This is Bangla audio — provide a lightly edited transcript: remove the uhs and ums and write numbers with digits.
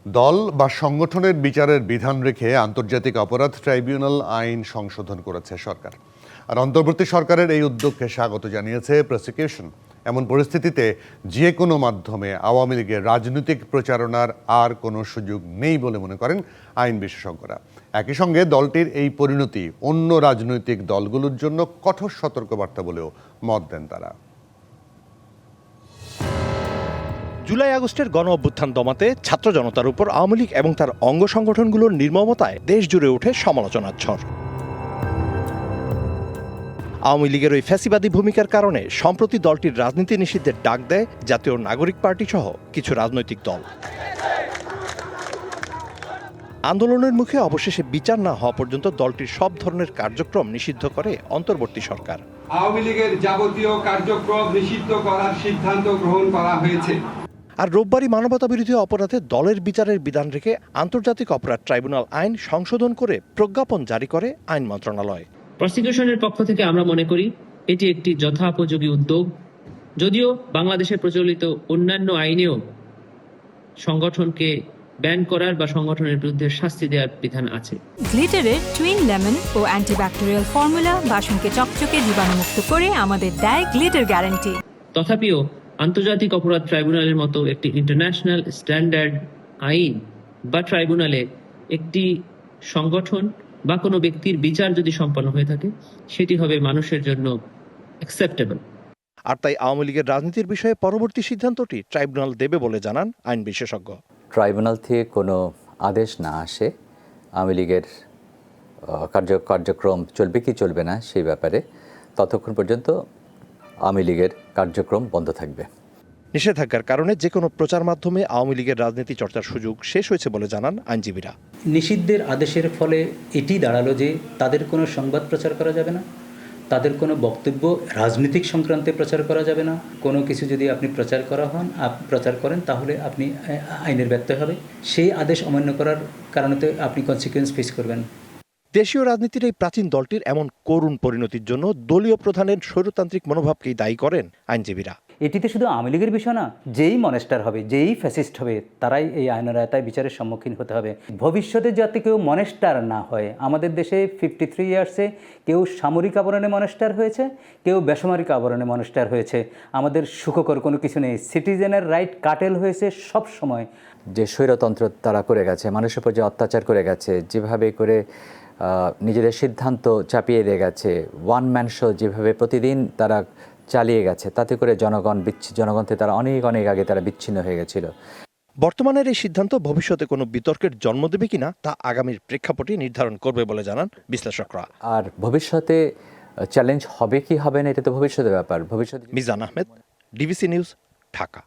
দল বা সংগঠনের বিচারের বিধান রেখে আন্তর্জাতিক অপরাধ ট্রাইব্যুনাল আইন সংশোধন করেছে সরকার। আর অন্তর্বর্তী সরকারের এই উদ্যোগকে স্বাগত জানিয়েছে প্রসিকিউশন। এমন পরিস্থিতিতে যে কোনো মাধ্যমে আওয়ামী লীগের রাজনৈতিক প্রচারণার আর কোনো সুযোগ নেই বলে মনে করেন আইন বিশেষজ্ঞরা। একই সঙ্গে দলটির এই পরিণতি অন্য রাজনৈতিক দলগুলোর জন্য কঠোর সতর্কবার্তা বলেও মত দেন তারা। জুলাই আগস্টের গণ অভ্যুত্থান দমাতে ছাত্র জনতার উপর আওয়ামী লীগ এবং তার অঙ্গ সংগঠনগুলোর নির্মমতায় দেশ জুড়ে ওঠে সমালোচনার ঝড়। আওয়ামী লীগের ওই ফ্যাসিবাদী ভূমিকার কারণে সম্প্রতি দলটির রাজনীতি নিষিদ্ধের ডাক দেয় জাতীয় নাগরিক পার্টি সহ কিছু রাজনৈতিক দল। আন্দোলনের মুখে অবশেষে বিচার না হওয়া পর্যন্ত দলটির সব ধরনের কার্যক্রম নিষিদ্ধ করে অন্তর্বর্তী সরকার। আওয়ামী লীগের যাবতীয় কার্যক্রম নিষিদ্ধ করার সিদ্ধান্ত গ্রহণ করা হয়েছে। আর রোববারই মানবতাবিরোধী অপরাধে দলের বিচারের বিধান রেখে আন্তর্জাতিক অপরাধ ট্রাইব্যুনাল আইন সংশোধন করে প্রজ্ঞাপন জারি করে আইন মন্ত্রণালয়। প্রসিকিউশনের পক্ষ থেকে আমরা মনে করি এটি একটি যথাপোযোগী উদ্যোগ। যদিও বাংলাদেশে প্রচলিত অন্যান্য আইনেও সংগঠনকে ব্যান করার বা সংগঠনের বিরুদ্ধে শাস্তি দেওয়ার বিধান আছে। গ্লিটারের টুইন লেমন ও অ্যান্টিব্যাকটেরিয়াল ফর্মুলা বাসনকে চকচকে জীবাণুমুক্ত করে আমাদের দেয় গ্লিটার গ্যারান্টি। তথাপিও আন্তর্জাতিক অপরাধ ট্রাইব্যুনালের মতো একটি ইন্টারন্যাশনাল স্ট্যান্ডার্ড আইন বা ট্রাইব্যুনালে একটি সংগঠন বা কোনো ব্যক্তির বিচার যদি সম্পন্ন হয়ে থাকে সেটি হবে মানুষের জন্য অ্যাকসেপ্টেবল। আর তাই আওয়ামী লীগের রাজনীতির বিষয়ে পরবর্তী সিদ্ধান্তটি ট্রাইব্যুনাল দেবে বলে জানান আইন বিশেষজ্ঞ। ট্রাইব্যুনাল থেকে কোনো আদেশ না আসে আওয়ামী লীগের কার্যক্রম চলবে কি চলবে না সেই ব্যাপারে ততক্ষণ পর্যন্ত আওয়ামী লীগের কার্যক্রম বন্ধ থাকবে। নিষেধাজ্ঞার কারণে যে কোনো প্রচার মাধ্যমে আওয়ামী লীগের রাজনীতি চর্চার সুযোগ শেষ হয়েছে বলে জানান আইনজীবীরা। নিষিদ্ধের আদেশের ফলে এটি দাঁড়ালো যে তাদের কোনো সংবাদ প্রচার করা যাবে না, তাদের কোনো বক্তব্য রাজনৈতিক সংক্রান্তে প্রচার করা যাবে না। কোনো কিছু যদি আপনি প্রচার করেন তাহলে আপনি আইনের ব্যত্যয় হবে। সেই আদেশ অমান্য করার কারণে তো আপনি কনসিকুয়েন্স ফেস করবেন। দেশীয় রাজনীতির এই প্রাচীন দলটির এমন করুণ পরিণতির জন্য দলীয় প্রধানের স্বৈরতান্ত্রিক মনোভাবকেই দায়ী করেন আইনজীবীরা। এটিতে শুধু আওয়ামী লীগের বিষয় না, যেই মনেস্টার হবে, যেই ফ্যাসিস্ট হবে, তারাই এই আইনের আওতায় বিচারের সম্মুখীন হতে হবে। ভবিষ্যতে যাতে কেউ মনেস্টার না হয়। আমাদের দেশে 53 ইয়ার্সে কেউ সামরিক আবরণে মনেস্টার হয়েছে, কেউ বেসামরিক আবরণে মনেস্টার হয়েছে। আমাদের সুখকর কোনো কিছু নেই। সিটিজেনের রাইট কাটেল হয়েছে সব সময়। যে স্বৈরতন্ত্র তারা করে গেছে, মানুষের উপর যে অত্যাচার করে গেছে, যেভাবে করে নিজেদের সিদ্ধান্ত চাপিয়ে দিয়ে গেছে, ওয়ান ম্যান শো যেভাবে প্রতিদিন তারা চালিয়ে গেছে, তাতে করে জনগণ থেকে তারা অনেক আগে তারা বিচ্ছিন্ন হয়ে গেছিল। বর্তমানের এই সিদ্ধান্ত ভবিষ্যতে কোনো বিতর্কের জন্ম দেবে কিনা তা আগামীর প্রেক্ষাপটে নির্ধারণ করবে বলে জানান বিশ্লেষকরা। আর ভবিষ্যতে চ্যালেঞ্জ হবে কি হবে না এটা তো ভবিষ্যতের ব্যাপার। ভবিষ্যতে। Mizan Ahmed, DBC news, Dhaka.